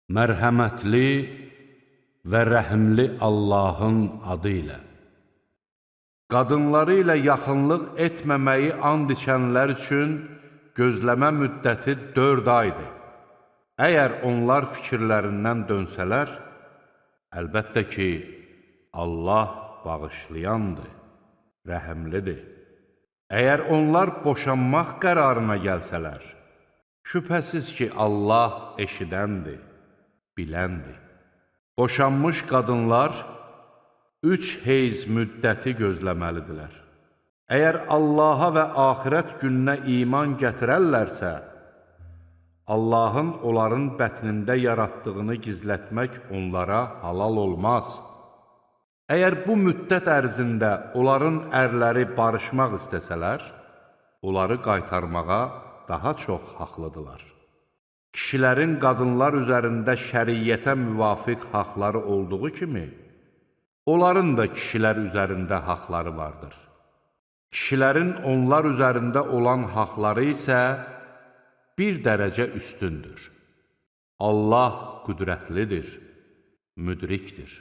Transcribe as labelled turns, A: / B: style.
A: Mərhəmətli və rəhimli Allahın adı ilə. Qadınları ilə yaxınlıq etməməyi and içənlər üçün gözləmə müddəti 4 aydır. Əgər onlar fikirlərindən dönsələr, əlbəttə ki, Allah bağışlayandır, rəhimlidir. Əgər onlar boşanmaq qərarına gəlsələr, şübhəsiz ki, Allah eşidəndir, biləndir. Boşanmış qadınlar 3 heyz müddəti gözləməlidirlər. Əgər Allaha və axirət gününə iman gətirərlərsə, Allahın onların bətnində yaratdığını gizlətmək onlara halal olmaz. Əgər bu müddət ərzində onların ərləri barışmaq istəsələr, onları qaytarmağa daha çox haqlıdırlar. Kişilərin qadınlar üzərində şəriyyətə müvafiq haqları olduğu kimi, onların da kişilər üzərində haqları vardır. Kişilərin onlar üzərində olan haqları isə bir dərəcə üstündür. Allah qüdrətlidir, müdrikdir.